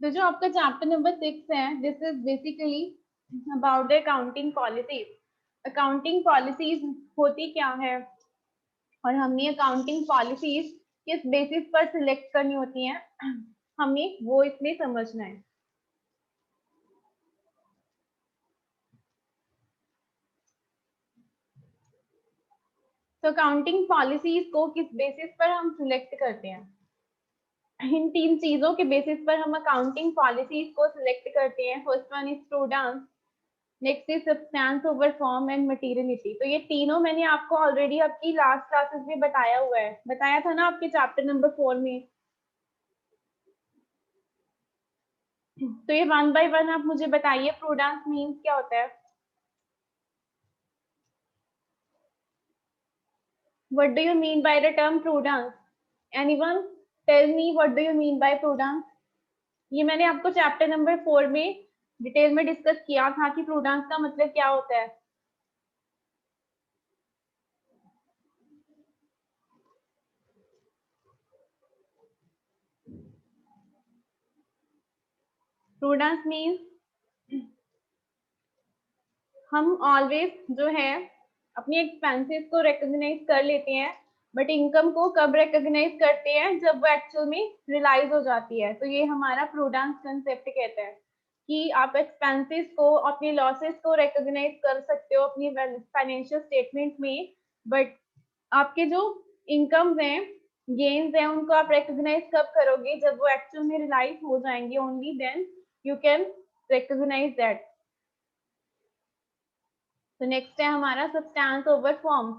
तो जो आपका चैप्टर नंबर 6 है, this is basically about the accounting policies. Accounting policies होती क्या है और हमने अकाउंटिंग पॉलिसीज किस बेसिस पर सिलेक्ट करनी होती हैं, हमें वो इसमें समझना है। तो अकाउंटिंग पॉलिसीज को किस बेसिस पर हम सिलेक्ट करते हैं? इन तीन चीजों के बेसिस पर हम अकाउंटिंग पॉलिसीज को सिलेक्ट करते हैं। First one is prudence, next is substance over form and materiality. तो ये तीनों मैंने आपको ऑलरेडी आपकी लास्ट क्लासेस में बताया हुआ है, बताया था ना आपके चैप्टर नंबर 4 में। तो ये वन बाय वन आप मुझे बताइए, प्रूडेंस मीन्स क्या होता है? What do you mean by the term prudence? Anyone tell me what do you mean by prudence? ये मैंने आपको चैप्टर नंबर 4 में डिटेल में डिस्कस किया था कि प्रूडेंस का मतलब क्या होता है। प्रूडेंस मीन्स हम ऑलवेज जो है अपनी एक्सपेंसेस को रिकॉग्नाइज कर लेते हैं, बट इनकम को कब रिकॉग्नाइज करते हैं? जब वो एक्चुअल में रियलाइज हो जाती है। तो ये हमारा प्रूडेंस कंसेप्ट कहता है कि आप एक्सपेंसेस को, अपने लॉसेस को रिकॉग्नाइज कर सकते हो अपनी फाइनेंशियल स्टेटमेंट में, बट आपके जो इनकम्स हैं, गेन्स हैं, उनको आप रिकॉग्नाइज कब करोगे? जब वो एक्चुअल में रियलाइज हो जाएंगे, only then you can recognise that. तो नेक्स्ट है हमारा सब्सटेंस ओवर फॉर्म।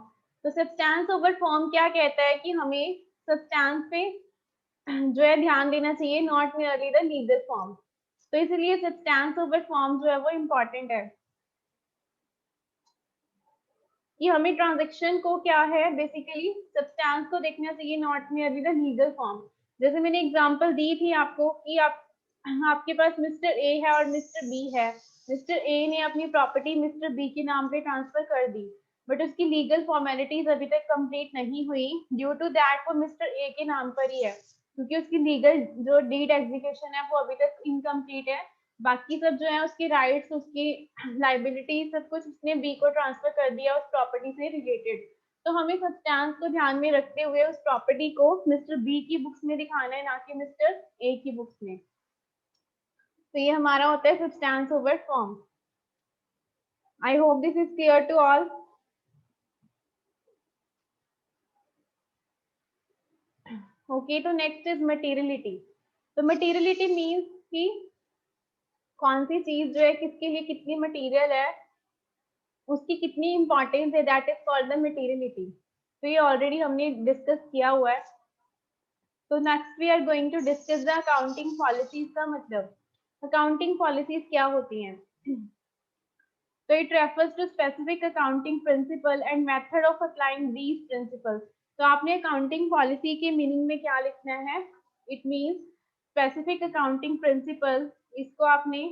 तो सब्सटेंस ओवर फॉर्म क्या कहता है कि हमें सब्सटेंस पे जो है ध्यान देना चाहिए, not merely the legal form. तो इसलिए सब्सटेंस ओवर फॉर्म जो है वो इम्पोर्टेंट है कि हमें ट्रांजेक्शन को क्या है, बेसिकली सब्सटेंस को देखना चाहिए, not merely the legal form. जैसे मैंने एग्जांपल दी थी आपको कि आपके पास मिस्टर ए है और मिस्टर बी है। मिस्टर ए ने अपनी प्रॉपर्टी मिस्टर बी के नाम पे ट्रांसफर कर दी, बट उसकी लीगल फॉर्मेलिटीज अभी तक कंप्लीट नहीं हुई। ड्यू टू दैट वो मिस्टर ए के नाम पर ही है, क्योंकि उसकी लीगल जो डीड एग्जीक्यूशन है वो अभी तक इनकम्प्लीट है। बाकी सब जो है उसके राइट्स, उसकी लाइबिलिटी, सब कुछ उसने बी को ट्रांसफर कर दिया उस प्रॉपर्टी से रिलेटेड। तो हमें सब्सटेंस को ध्यान में रखते हुए उस प्रॉपर्टी को मिस्टर बी की बुक्स में दिखाना है, ना कि मिस्टर ए की बुक्स में। तो ये हमारा होता है substance over form. I hope this is clear to all. Okay, तो नेक्स्ट इज मटेरियलिटी। तो मटेरियलिटी मीन्स कि कौन सी चीज जो है किसके लिए कितनी मटेरियल है, उसकी कितनी इंपॉर्टेंस है, that is called the materiality. तो ये ऑलरेडी हमने डिस्कस किया हुआ है। तो next we are going to discuss the accounting policies का मतलब। अकाउंटिंग पॉलिसीज क्या होती हैं? तो it refers to specific accounting principle and method of applying these principles. तो आपने अकाउंटिंग पॉलिसी के मीनिंग में क्या लिखना है? It means specific accounting principal, इसको आपने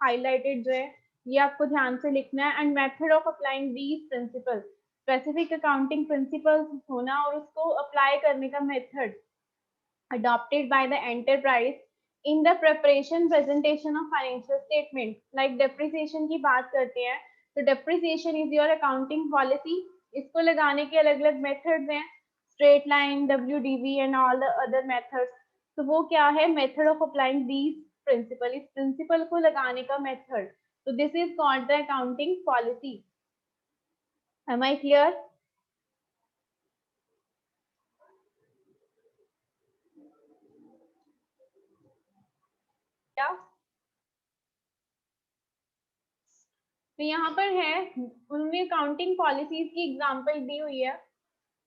हाईलाइटेड जो है ये आपको ध्यान से लिखना है, and method of applying these principle. Specific accounting principles होना और उसको अप्लाई करने का method adopted by the enterprise in the preparation presentation of financial statement। like depreciation की बात करते हैं, तो depreciation is your accounting policy। इसको लगाने के अलग अलग methods हैं, straight line, WDV and all the other methods। तो वो क्या है? method of applying these principle, इस principle को लगाने का method। तो this is called the accounting policy। am I clear? क्या? तो यहाँ पर है, उन्होंने अकाउंटिंग पॉलिसीज की एग्जांपल दी हुई है।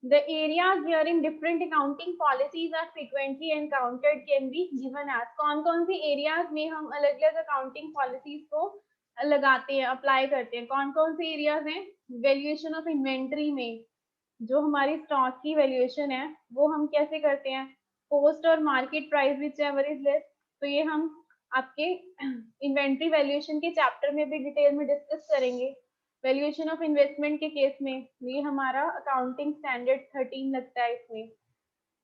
The areas wherein different accounting policies are frequently encountered can be given as। कौन कौन सी एरियाज में हम अलग अलग अकाउंटिंग पॉलिसीज को लगाते हैं, अप्लाई करते हैं? कौन कौन से एरियाज हैं? वैल्यूएशन ऑफ इन्वेंट्री में जो हमारी स्टॉक की वैल्यूएशन है वो हम कैसे करते हैं? पोस्ट और market price which ever is less. तो ये हम आपके इन्वेंट्री वैल्यूएशन के चैप्टर में भी डिटेल में डिस्कस करेंगे। वैल्यूएशन ऑफ इन्वेस्टमेंट के केस में ये हमारा अकाउंटिंग स्टैंडर्ड 13 लगता है इसमें।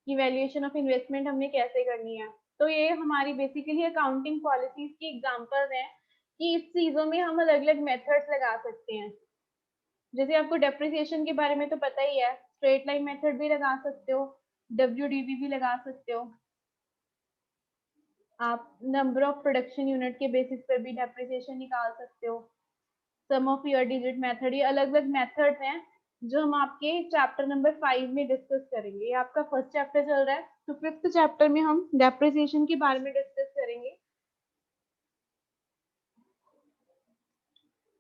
कि वैल्यूएशन ऑफ इन्वेस्टमेंट हमने कैसे करनी है। तो ये हमारी बेसिकली अकाउंटिंग पॉलिसीज की एग्जांपल्स हैं कि इस चीजों में हम अलग अलग मेथड्स लगा सकते हैं। जैसे आपको डेप्रिसिएशन के बारे में तो पता ही है, स्ट्रेट लाइन मेथड भी लगा सकते हो, WDV भी लगा सकते हो, आप नंबर ऑफ प्रोडक्शन यूनिट के बेसिस पर भी डेप्रिसिएशन निकाल सकते हो, सम ऑफ ईयर डिजिट मेथड, ये अलग अलग मेथड्स हैं जो हम आपके चैप्टर नंबर 5 में डिस्कस करेंगे। ये आपका फर्स्ट चैप्टर चल रहा है, तो 5th चैप्टर में हम डेप्रिसिएशन के बारे में डिस्कस करेंगे।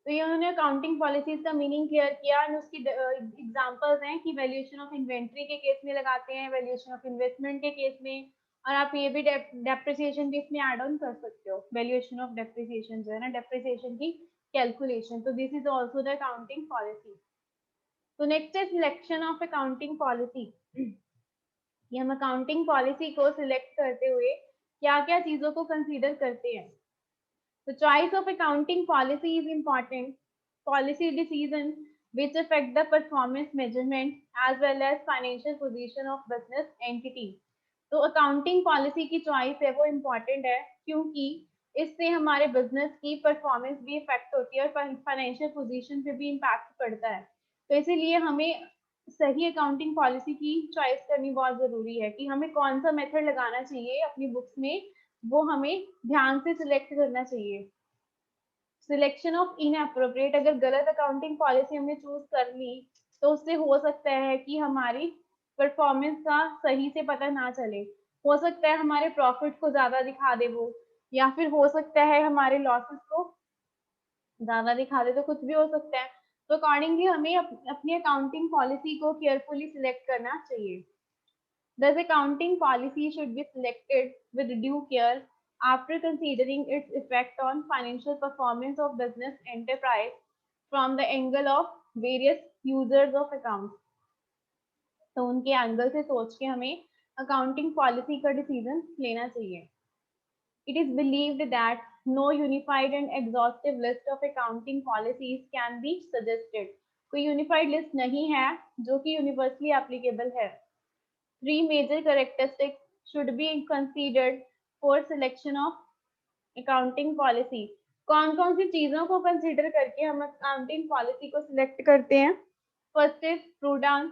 तो ये उन्होंने अकाउंटिंग पॉलिसीज का मीनिंग क्लियर किया और उसकी एग्जांपल्स हैं कि वैल्यूएशन ऑफ इन्वेंट्री के केस में लगाते हैं, वैल्यूएशन ऑफ इन्वेस्टमेंट के केस में, और आप ये भी डेप्रिसिएशन भी इसमें ऐड ऑन कर सकते हो। वैल्यूएशन ऑफ डेप्रिसिएशन जो है ना, डेप्रिसिएशन की कैलकुलेशन, तो this is also the accounting policy. तो नेक्स्ट है सिलेक्शन ऑफ अकाउंटिंग पॉलिसी। कि हम अकाउंटिंग पॉलिसी को सिलेक्ट करते हुए क्या क्या चीजों को कंसीडर करते हैं। The choice of accounting policy is important. Policy decisions which affect the performance measurement as well as financial position of business entity. तो अकाउंटिंग पॉलिसी की चॉइस है वो इम्पॉर्टेंट है, क्योंकि इससे हमारे बिजनेस की परफॉर्मेंस भी इफेक्ट होती है और फाइनेंशियल पोजीशन पे भी इम्पैक्ट पड़ता है। तो इसीलिए हमें सही अकाउंटिंग पॉलिसी की चॉइस करनी बहुत जरूरी है कि हमें कौन सा मेथड लगाना चाहिए अपनी बुक्स में, वो हमें ध्यान से सिलेक्ट करना चाहिए। सिलेक्शन ऑफ इनअप्रोप्रिएट, अगर गलत अकाउंटिंग पॉलिसी हमने चूज कर ली तो उससे हो सकता है कि हमारी परफॉर्मेंस का सही से पता ना चले, हो सकता है हमारे प्रॉफिट को ज्यादा दिखा दे वो, या फिर हो सकता है हमारे लॉसेस को ज्यादा दिखा दे, तो कुछ भी हो सकता है। तो अकॉर्डिंगली हमें अपनी अकाउंटिंग पॉलिसी को केयरफुली सिलेक्ट करना चाहिए। Thus, accounting policy should be selected with due care after considering its effect on financial performance of business enterprise from the angle of various users of accounts. तो उनके angle से सोच के हमें accounting policy का decision लेना चाहिए। It is believed that no unified and exhaustive list of accounting policies can be suggested. कोई यूनिफाइड लिस्ट नहीं है जो कि यूनिवर्सली एप्लीकेबल है। Three major characteristics should be considered for selection of accounting policy. कौन कौन सी चीजों को कंसीडर करके हम अकाउंटिंग पॉलिसी को सिलेक्ट करते हैं? First is prudence,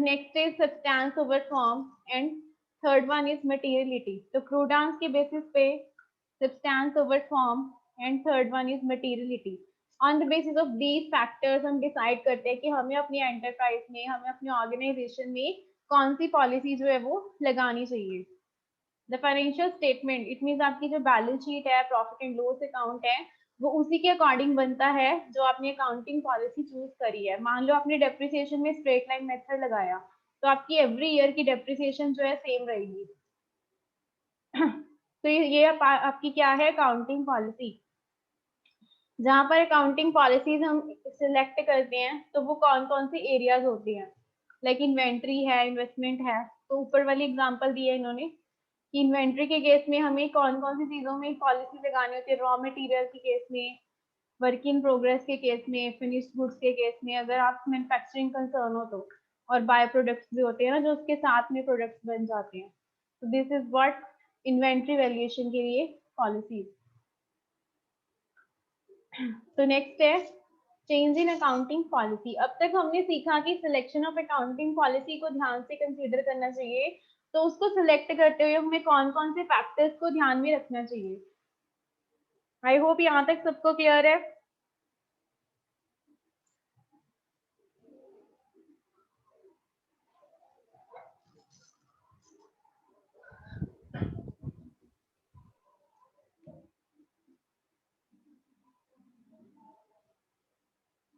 next is substance over form, and third one is materiality. तो प्रूडेंस के बेसिस पे, substance over form, and third one is materiality. On the basis of these factors हम decide करते हैं कि हमें अपनी एंटरप्राइज में, हमें अपनी ऑर्गेनाइजेशन में कौन सी पॉलिसी जो है वो लगानी चाहिए। The financial statement, it mean आपकी जो बैलेंस शीट है, प्रॉफिट एंड लॉस अकाउंट है, वो उसी के अकॉर्डिंग बनता है जो आपने अकाउंटिंग पॉलिसी चूज करी है। मान लो आपने डेप्रिसिएशन में स्ट्रेट लाइन मेथड लगाया, तो आपकी एवरी ईयर की डेप्रिसिएशन जो है सेम रहेगी। तो ये आपकी क्या है, अकाउंटिंग पॉलिसी। जहां पर अकाउंटिंग पॉलिसीज हम सिलेक्ट करते हैं तो वो कौन कौन सी एरियाज होती हैं, लाइक इन्वेंट्री है, इन्वेस्टमेंट है। तो ऊपर वाली एग्जांपल दी है इन्होंने कि इन्वेंट्री के केस में हमें कौन कौन सी चीजों में पॉलिसी लगानी होती है, रॉ मटेरियल के केस में, वर्क इन प्रोग्रेस के केस में, फिनिश्ड गुड्स के केस में अगर आप मैन्युफैक्चरिंग कंसर्न हो तो, और बाय प्रोडक्ट्स भी होते हैं ना जो उसके साथ में प्रोडक्ट्स बन जाते हैं। तो this is what inventory valuation के लिए पॉलिसी। तो नेक्स्ट है चेंज इन अकाउंटिंग पॉलिसी। अब तक हमने सीखा कि सिलेक्शन ऑफ अकाउंटिंग पॉलिसी को ध्यान से कंसीडर करना चाहिए, तो उसको सिलेक्ट करते हुए हमें कौन कौन से फैक्टर्स को ध्यान में रखना चाहिए। आई होप यहाँ तक सबको क्लियर है।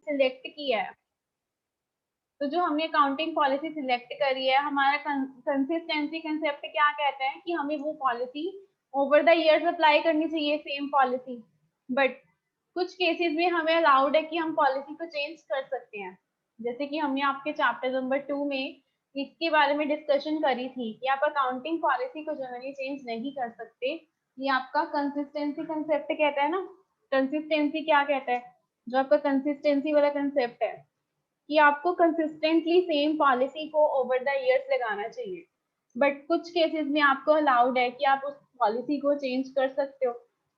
सिलेक्ट किया है, तो जो हमने अकाउंटिंग पॉलिसी सिलेक्ट करी है, हमारा कंसिस्टेंसी कंसेप्ट क्या कहता है कि हमें वो policy over the years apply करनी चाहिए, सेम पॉलिसी। बट कुछ केसेस में हमें अलाउड है कि हम पॉलिसी को चेंज कर सकते हैं, जैसे कि हमने आपके चैप्टर नंबर 2 में इसके बारे में डिस्कशन करी थी कि आप अकाउंटिंग पॉलिसी को जनरली चेंज नहीं कर सकते। ये आपका कंसिस्टेंसी कंसेप्ट कहता है ना। कंसिस्टेंसी क्या कहता है, जो आपका कंसिस्टेंसी वाला कंसेप्ट है कि आपको कंसिस्टेंटली सेम पॉलिसी को ओवर द इयर्स लगाना चाहिए, बट कुछ केसेस में आपको अलाउड है कि आप उस पॉलिसी को चेंज कर सकते हो।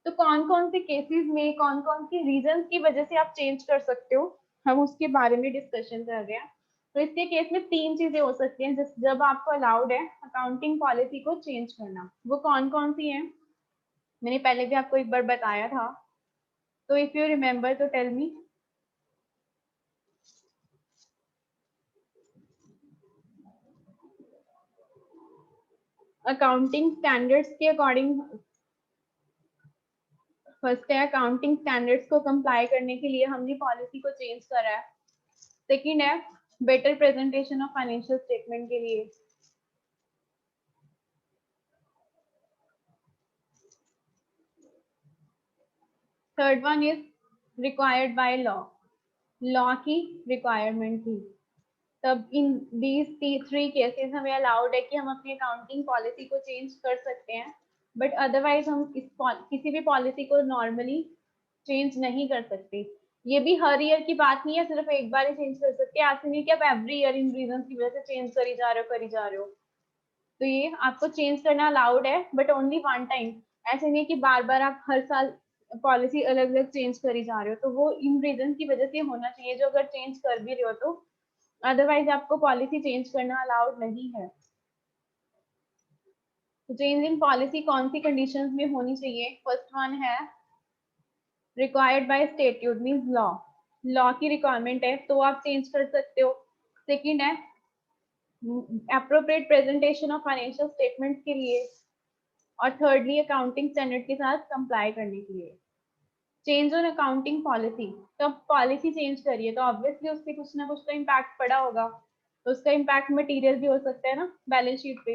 तो कौन कौन से केसेस में कौन कौन सी रीजन की वजह से आप चेंज कर सकते हो, हम उसके बारे में डिस्कशन कर रहे हैं। तो इसके केस में 3 चीजें हो सकती हैं जब आपको अलाउड है अकाउंटिंग पॉलिसी को चेंज करना। वो कौन कौन सी हैं, मैंने पहले भी आपको एक बार बताया था, तो इफ यू रिमेम्बर तो टेल मी। अकाउंटिंग स्टैंडर्ड्स के अकॉर्डिंग, फर्स्ट है अकाउंटिंग स्टैंडर्ड्स को कंप्लाई करने के लिए हमने पॉलिसी को चेंज करा है। सेकंड है better presentation of financial statement के लिए। Third one is required by law, law की रिक्वायरमेंट थी। तब इन दीज 3 केसेस हमें अलाउड है कि हम अपनी अकाउंटिंग पॉलिसी को चेंज कर सकते हैं, बट अदरवाइज हम किसी भी पॉलिसी को नॉर्मली चेंज नहीं कर सकते। ये भी हर ईयर की बात नहीं है, सिर्फ एक बार ही चेंज कर सकते हैं, ऐसे नहीं कि आप एवरी ईयर इन रीजन की वजह से चेंज करी जा रहे हो करी जा रहे हो। तो ये आपको चेंज करना अलाउड है, बट ओनली वन टाइम। ऐसे नहीं कि बार बार आप हर साल पॉलिसी अलग अलग चेंज करी जा रहे हो, तो वो इन रीजन की वजह से होना चाहिए जो अगर चेंज कर भी रहे हो तो, अदरवाइज आपको पॉलिसी चेंज करना अलाउड नहीं है। तो चेंज इन पॉलिसी कौन सी कंडीशंस में होनी चाहिए? फर्स्ट वन है required by statute means law, law की रिक्वायरमेंट है तो आप चेंज कर सकते हो। सेकंड है appropriate presentation of financial statements के लिए, और थर्डली अकाउंटिंग स्टैंडर्ड के साथ कंप्लाई करने के लिए। चेंज ऑन अकाउंटिंग पॉलिसी, तो पॉलिसी चेंज करिए तो ऑब्वियसली उससे कुछ ना कुछ तो इम्पैक्ट पड़ा होगा, तो उसका इम्पैक्ट मटेरियल भी हो सकता है ना, बैलेंस शीट पे।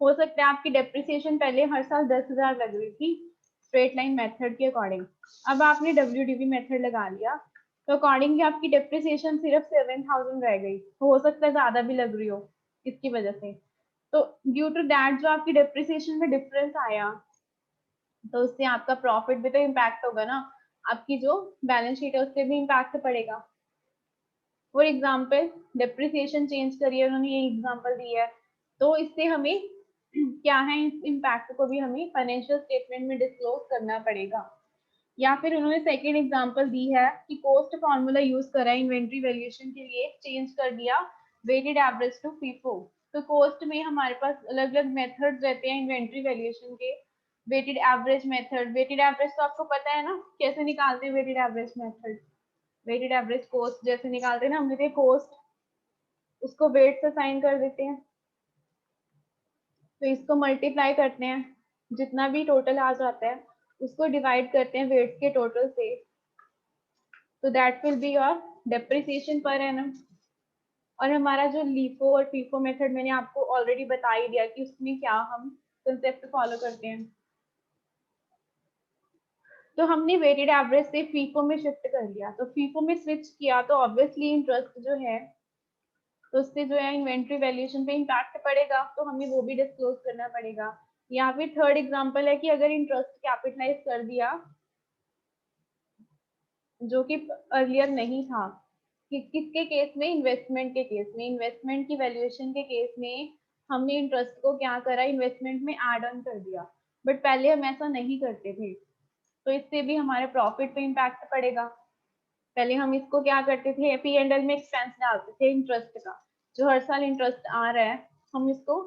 हो सकता है आपकी डेप्रिसिएशन पहले हर साल 10,000 लग रही थी स्ट्रेट लाइन मेथड के अकॉर्डिंग, अब आपने WDV मेथड लगा लिया तो अकॉर्डिंगली आपकी डेप्रिसिएशन सिर्फ 7,000 रह गई, हो सकता है ज्यादा भी लग रही हो इसकी वजह से। तो ड्यू टू दैट जो आपकी डेप्रिसिएशन में डिफरेंस आया, तो उससे आपका प्रॉफिट भी तो इम्पैक्ट होगा ना, आपकी जो बैलेंस शीट है उससे भी इम्पैक्ट पड़ेगा। फॉर एग्जाम्पल डेप्रिसिएशन चेंज करिए, उन्होंने ये एग्जाम्पल दिया है, तो इससे हमें क्या है, इस इम्पैक्ट को भी हमें फाइनेंशियल स्टेटमेंट में डिस्क्लोज करना पड़ेगा। या फिर उन्होंने सेकेंड एग्जाम्पल दी है कि कॉस्ट फॉर्मूला यूज करा है इन्वेंट्री वैल्यूएशन के लिए, चेंज कर दिया वेटेड एवरेज टू फीफो। तो कॉस्ट में हमारे पास अलग अलग मेथड्स रहते हैं इन्वेंट्री वैल्यूएशन के। Weighted average method, weighted average तो आपको पता है ना कैसे निकालते हैं weighted average method, weighted average cost जैसे निकालते हैं ना, हम लेते हैं कॉस्ट, उसको वेट से साइन कर देते हैं, तो इसको मल्टीप्लाई करते हैं, जितना भी टोटल आ जाता है उसको डिवाइड करते हैं वेट के टोटल से, तो that will be your depreciation per annum. और हमारा जो लीफो और फीफो मेथड मैंने आपको ऑलरेडी बता ही दिया कि उसमें क्या हम कंसेप्ट फॉलो करते हैं। तो हमने वेटेड एवरेज से फीफो में शिफ्ट कर लिया, तो फीफो में स्विच किया तो ऑब्वियसली इंटरेस्ट जो है, तो उससे जो है इन्वेंट्री वैल्यूएशन पे इम्पैक्ट पड़ेगा, तो हमें वो भी डिस्क्लोज करना पड़ेगा। यहाँ पे थर्ड एग्जांपल है कि अगर इंटरेस्ट कैपिटलाइज कर दिया जो कि अर्लियर नहीं था, किसके केस में, इन्वेस्टमेंट के केस में, इन्वेस्टमेंट की वैल्यूएशन के केस में हमने इंटरेस्ट को क्या करा, इन्वेस्टमेंट में ऐड ऑन कर दिया, बट पहले हम ऐसा नहीं करते थे, तो इससे भी हमारे प्रॉफिट पे इम्पैक्ट पड़ेगा। पहले हम इसको क्या करते थे, P&L में एक्सपेंस डालते थे इंटरेस्ट का, जो हर साल इंटरेस्ट आ रहा है हम इसको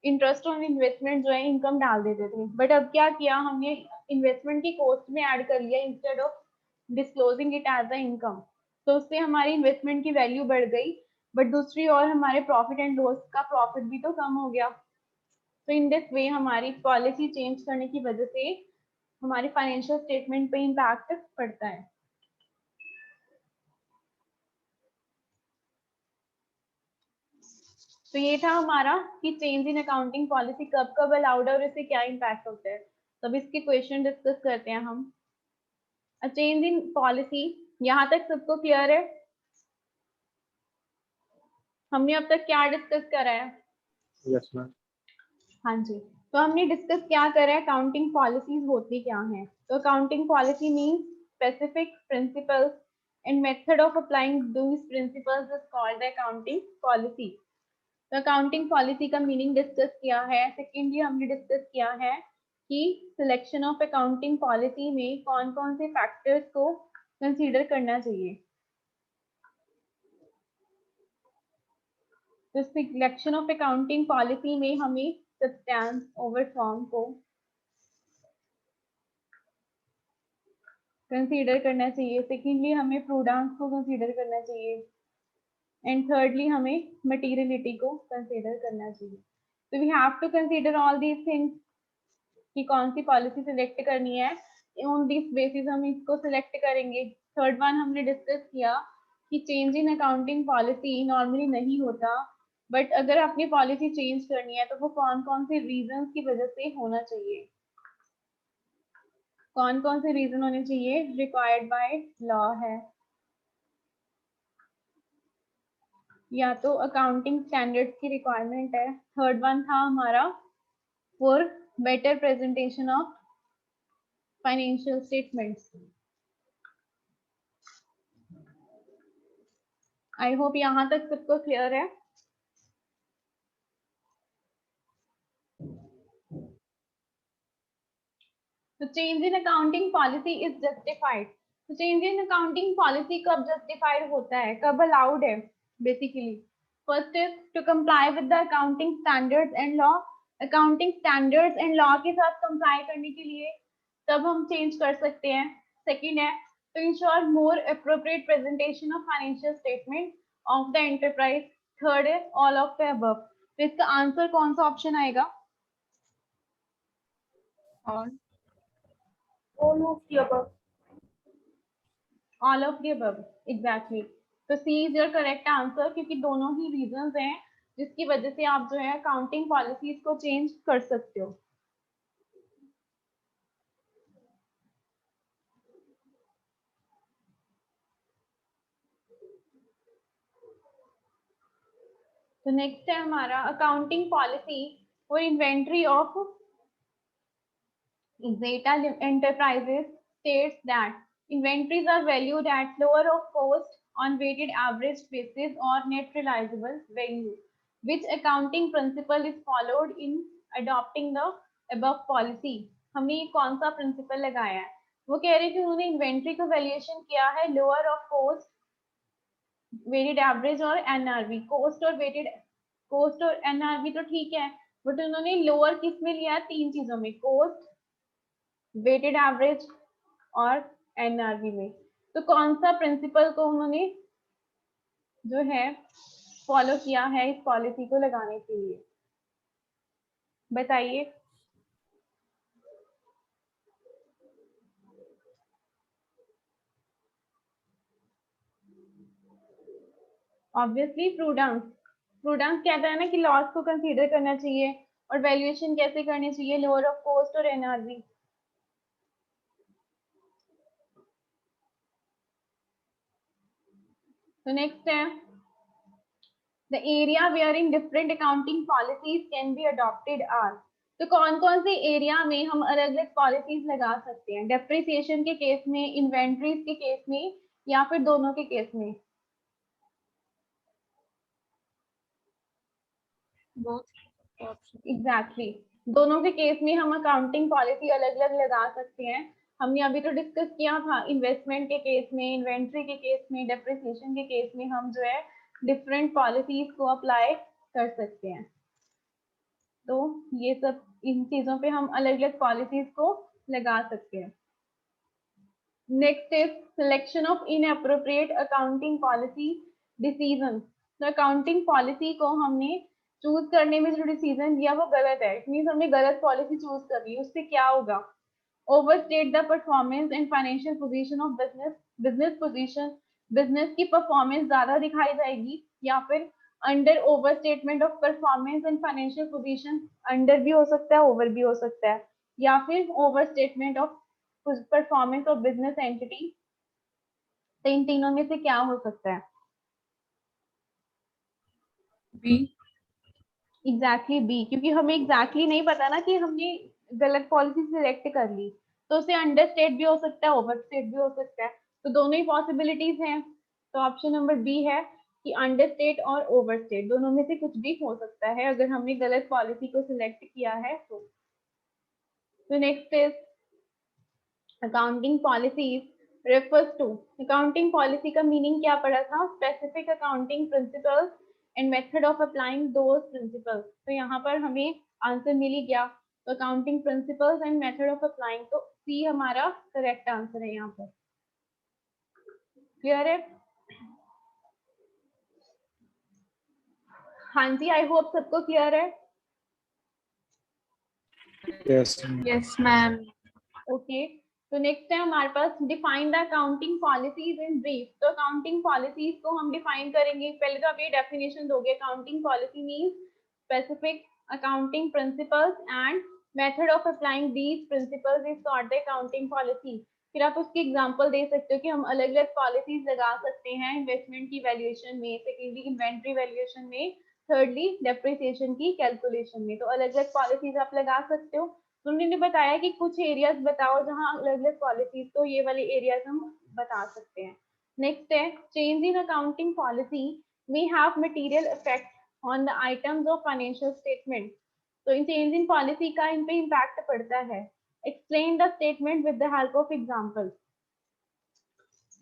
इंटरेस्ट ऑन इन्वेस्टमेंट जो है इनकम डाल देते थे, बट अब क्या किया हमने, इन्वेस्टमेंट की कॉस्ट में ऐड कर लिया instead of disclosing it as a income, तो उससे हमारी इन्वेस्टमेंट की वैल्यू बढ़ गई, बट दूसरी ओर हमारे प्रॉफिट एंड लॉस का प्रॉफिट भी तो कम हो गया। तो इन दिस वे हमारी पॉलिसी चेंज करने की वजह से हमारे फाइनेंशियल स्टेटमेंट पे इम्पैक्ट पड़ता है। तो ये था हमारा कि चेंज इन अकाउंटिंग पॉलिसी कब कब अलाउड है और इससे क्या इम्पैक्ट होता है। तब इसके क्वेश्चन डिस्कस करते हैं हम। चेंज इन पॉलिसी, यहाँ तक सबको क्लियर है? हमने अब तक क्या डिस्कस करा है? Yes ma'am. हाँ जी, तो हमने डिस्कस क्या करा है, अकाउंटिंग पॉलिसीज होती क्या हैं। तो accounting policy means specific principles and method of applying these principles is called the accounting policy. तो अकाउंटिंग पॉलिसी का मीनिंग डिस्कस किया है। सेकेंडली हमने डिस्कस किया है कि सिलेक्शन ऑफ अकाउंटिंग पॉलिसी में कौन कौन से फैक्टर्स को कंसीडर करना चाहिए। तो सिलेक्शन ऑफ अकाउंटिंग पॉलिसी में हमें सब्सटेंस ओवर फॉर्म को कंसीडर करना चाहिए। सेकेंडली हमें प्रूडेंस को कंसीडर करना चाहिए एंड थर्डली हमें मटेरियलिटी को कंसीडर करना चाहिए। तो we have to consider all these things कि कौन सी पॉलिसी सिलेक्ट करनी है, ऑन दिस बेसिस हम इसको सिलेक्ट करेंगे। थर्ड वन हमने डिस्कस किया कि change in accounting policy normally नहीं होता, बट अगर अपनी पॉलिसी चेंज करनी है तो वो कौन कौन से रीजंस की वजह से होना चाहिए, कौन कौन से रीजन होने चाहिए, रिक्वायर्ड बाय लॉ है, या तो अकाउंटिंग स्टैंडर्ड्स की रिक्वायरमेंट है। थर्ड वन था हमारा for better presentation of financial statements. I hope यहाँ तक सबको क्लियर है। तो change in accounting policy is justified. तो चेंज इन अकाउंटिंग पॉलिसी कब जस्टिफाइड होता है, कब अलाउड है? Basically first is to comply with the accounting standards and law. Accounting standards and law के साथ कंप्लाई करने के लिए तब हम चेंज कर सकते हैं। सेकेंड है to ensure more appropriate presentation of financial statement of the enterprise. Third है ऑल ऑफ द अबव। तो इसका आंसर कौन सा ऑप्शन आएगा? All of the above. All of the above, exactly. तो C is your correct answer, क्योंकि दोनों ही reasons हैं जिसकी वजह से आप जो है अकाउंटिंग पॉलिसीज को चेंज कर सकते हो। तो नेक्स्ट है हमारा accounting policy for inventory of Zeta Enterprises states that inventories are valued at lower of cost on weighted average basis or net realizable value. Which accounting principle is followed in adopting the above policy? हमने ये कौन सा principal लगाया है? वो कह रहे कि उन्होंने इन्वेंट्री को वैल्यूएशन किया है lower of cost, weighted average और एनआरवी। कोस्ट और एनआरवी तो ठीक है, बट उन्होंने लोअर किस में लिया है? तीन चीजों में, कोस्ट, वेटेड एवरेज और एनआरवी में। तो कौन सा प्रिंसिपल को उन्होंने जो है फॉलो किया है इस पॉलिसी को लगाने के लिए, बताइए। Obviously prudence. प्रूडेंस कहता है ना कि लॉस को कंसीडर करना चाहिए और वैल्यूएशन कैसे करनी चाहिए? लोअर ऑफ कॉस्ट और एनआरवी। तो नेक्स्ट है the area wherein different accounting policies can be adopted are. तो कौन कौन से एरिया में हम अलग अलग पॉलिसीज लगा सकते हैं? डेप्रिसिएशन के केस में, इन्वेंट्रीज के केस में, या फिर दोनों के केस में? एग्जैक्टली दोनों के केस में हम अकाउंटिंग पॉलिसी अलग अलग लगा सकते हैं। हमने अभी तो डिस्कस किया था इन्वेस्टमेंट के केस में, इन्वेंट्री के केस में, डेप्रिसिएशन के केस में हम जो है डिफरेंट पॉलिसीज को अप्लाई कर सकते हैं। तो ये सब इन चीजों पे हम अलग अलग पॉलिसीज को लगा सकते हैं। Next is selection of inappropriate accounting policy decision. तो अकाउंटिंग पॉलिसी को हमने चूज करने में जो डिसीजन दिया वो गलत है, इट मीन हमने गलत पॉलिसी चूज कर ली। उससे क्या होगा? Overstate the performance and financial position of business की परफॉर्मेंस ज्यादा दिखाई जाएगी, या फिर under overstatement of performance and financial position, under भी हो सकता है, ओवर भी हो सकता है, या फिर overstatement of performance of business entity. तो इन तीनों में से क्या हो सकता है? बी। एग्जैक्टली बी, क्योंकि हमें एग्जैक्टली नहीं पता ना कि हमने गलत पॉलिसी सिलेक्ट कर ली, तो उसे अंडर स्टेट भी हो सकता है, ओवर स्टेट भी हो सकता है। तो दोनों ही पॉसिबिलिटीज हैं। तो ऑप्शन नंबर बी है कि अंडरस्टेट और ओवरस्टेट, दोनों में से कुछ भी हो सकता है अगर हमने गलत पॉलिसी को सिलेक्ट किया है तो next is accounting policies refers to. Accounting policy का मीनिंग क्या पड़ा था? Specific accounting principles and method of applying those principles. तो यहाँ पर हमें आंसर मिल ही गया। तो accounting principles and method of applying, तो सी हमारा करेक्ट आंसर है यहाँ पर। क्लियर है? हाँ जी, आई होप सबको क्लियर है। Yes ma'am. ओके, तो नेक्स्ट है हमारे पास define the accounting policies in brief. तो अकाउंटिंग पॉलिसीज को हम डिफाइन करेंगे। पहले तो आप ये डेफिनेशन दोगे, accounting policy means specific accounting principles and method of applying these principles is called the accounting policy. फिर आप उसकी एग्जांपल दे सकते हो कि हम अलग अलग पॉलिसीज लगा सकते हैं इन्वेस्टमेंट की वैल्यूएशन में, सेकेंडली इन्वेंट्री वैल्यूएशन में, थर्डली डेप्रिसिएशन की कैलकुलेशन में। तो अलग अलग पॉलिसीज आप लगा सकते हो। तो उन्होंने बताया कि कुछ एरियाज बताओ जहां अलग अलग पॉलिसीज, तो ये वाले एरियाज हम बता सकते हैं। नेक्स्ट है change in accounting policy may have material effect on the items of financial statement। तो इन चेंज इन पॉलिसी का इन पे इम्पैक्ट पड़ता है। Explain the statement with the help of example.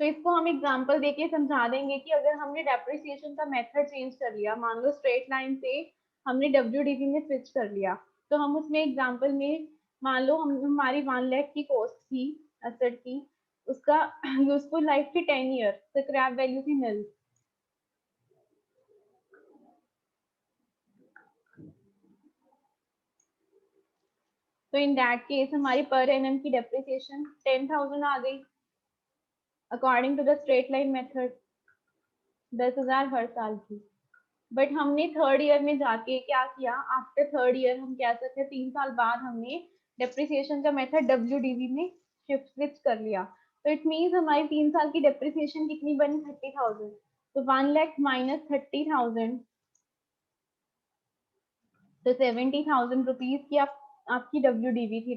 तो इसको हम एग्जांपल देके समझा देंगे कि अगर हमने डेप्रिसिएशन का मेथड चेंज कर लिया, मान लो स्ट्रेट लाइन से हमने WDV में स्विच कर लिया, तो हम उसमें एग्जांपल में मान लो हमारी 1 लाख की कॉस्ट थी एसेट की, उसका यूजफुल लाइफ थी 10 ईयर, तो स्क्रैप वैल्यू थी नल। तो इन दैट केस हमारी पर एनम की डेप्रिसिएशन 10,000 आ गई according to the straight line method, 10,000 हर साल की। बट हमने थर्ड ईयर में जाके क्या किया, आफ्टर थर्ड ईयर हम कह सकते हैं 3 साल बाद हमने डेप्रिसिएशन का मेथड WDV में शिफ्ट स्विच कर लिया। तो इट मीन्स हमारी 3 साल की डेप्रिसिएशन कितनी बनी? 30,000। तो 1 लाख माइनस 30,000, तो 70,000 रुपीज की आपकी WDV थी।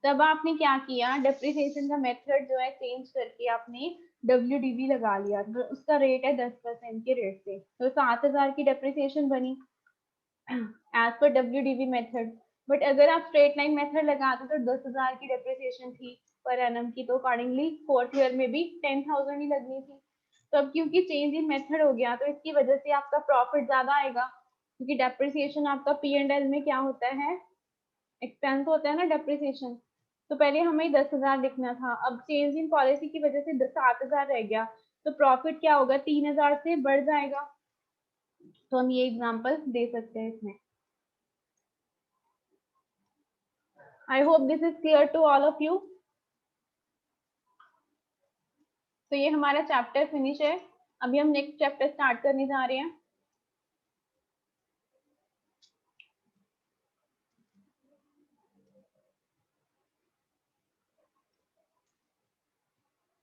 तब आपने क्या किया, डेप्रिसिएशन का मेथड जो है चेंज करके आपने WDV लगा लिया। तो उसका रेट है 10% के रेट से, तो 7,000 की डेप्रिसिएशन बनी as per WDV method. But अगर आप स्ट्रेट लाइन मेथड लगाते तो 10,000 की डेप्रिसिएशन थी पर एनम की, तो अकॉर्डिंगली फोर्थ ईयर में भी 10,000 ही लगनी थी। तो अब क्योंकि चेंज इन मेथड हो गया, तो इसकी वजह से आपका प्रॉफिट ज्यादा आएगा, क्योंकि डेप्रिसिएशन आपका P&L में क्या होता है, एक्सपेंस होता है ना डेप्रिसिएशन। तो पहले हमें 10,000 लिखना था, अब चेंज इन पॉलिसी की वजह से 7,000 रह गया, तो प्रॉफिट क्या होगा, 3,000 से बढ़ जाएगा। तो हम ये एग्जांपल दे सकते हैं इसमें। I hope this is clear to all of you. तो ये हमारा चैप्टर फिनिश है। अभी हम नेक्स्ट चैप्टर स्टार्ट करने जा रहे हैं।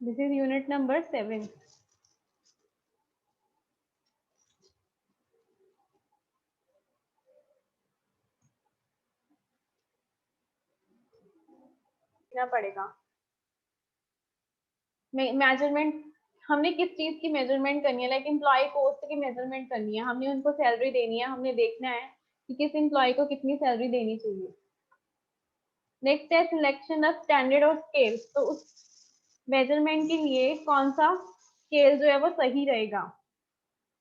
This is unit number 7। क्या पड़ेगा मेजरमेंट, हमने किस चीज की मेजरमेंट करनी है, लाइक एम्प्लॉय कॉस्ट की मेजरमेंट करनी है, हमने उनको सैलरी देनी है, हमने देखना है कि किस एम्प्लॉय को कितनी सैलरी देनी चाहिए। नेक्स्ट है सिलेक्शन ऑफ स्टैंडर्ड और स्केल। तो उस मेजरमेंट के लिए कौन सा स्केल जो है वो सही रहेगा,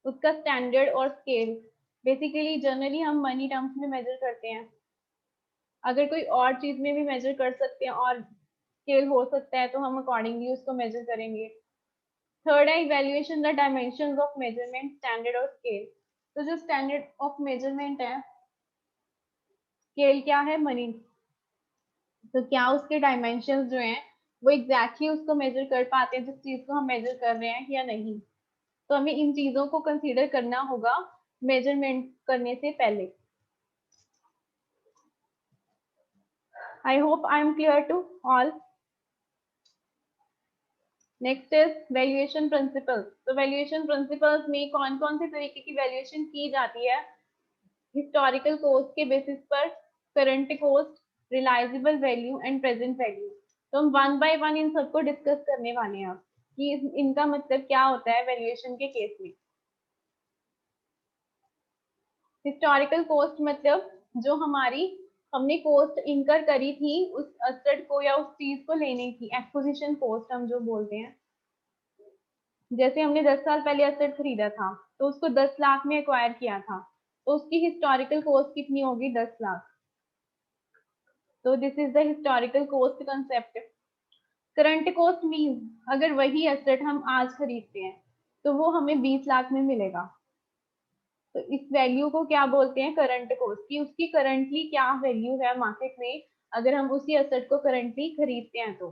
उसका स्टैंडर्ड और स्केल। बेसिकली जनरली हम मनी टर्म्स में मेजर करते हैं, अगर कोई और चीज में भी मेजर कर सकते हैं और स्केल हो सकता है तो हम अकॉर्डिंगली उसको मेजर करेंगे। थर्ड है evaluation the dimensions of measurement, standard और स्केल। तो जो स्टैंडर्ड ऑफ मेजरमेंट है, स्केल क्या है, मनी, तो क्या उसके डायमेंशंस जो हैं वो एग्जैक्टली उसको मेजर कर पाते हैं जिस चीज को हम मेजर कर रहे हैं या नहीं। तो हमें इन चीजों को कंसीडर करना होगा मेजरमेंट करने से पहले। I hope I am clear to all. Next is valuation principles. तो वैल्यूएशन प्रिंसिपल्स में कौन कौन से तरीके की वैल्यूएशन की जाती है, हिस्टोरिकल कॉस्ट के बेसिस पर, current cost, realisable value and present value. तो हम 1 बाय 1 इन सबको डिस्कस करने वाले हैं। कि इनका मतलब क्या होता है वैल्यूएशन के केस में। हिस्टोरिकल कॉस्ट मतलब जो हमारी हमने कॉस्ट इंकर करी थी उस एसेट को या उस चीज को लेने की, एक्विजिशन कॉस्ट हम जो बोलते हैं। जैसे हमने 10 साल पहले एसेट खरीदा था तो उसको 10 लाख में एक्वायर किया था, तो उसकी हिस्टोरिकल कॉस्ट कितनी होगी? 10 लाख। तो this is the historical cost concept. Current cost means अगर वही एसेट हम आज खरीदते हैं तो वो हमें 20 लाख में मिलेगा, तो इस वैल्यू को क्या बोलते हैं? करंट कॉस्ट, की उसकी करंटली क्या वैल्यू है मार्केट में अगर हम उसी एसेट को करंटली खरीदते हैं तो।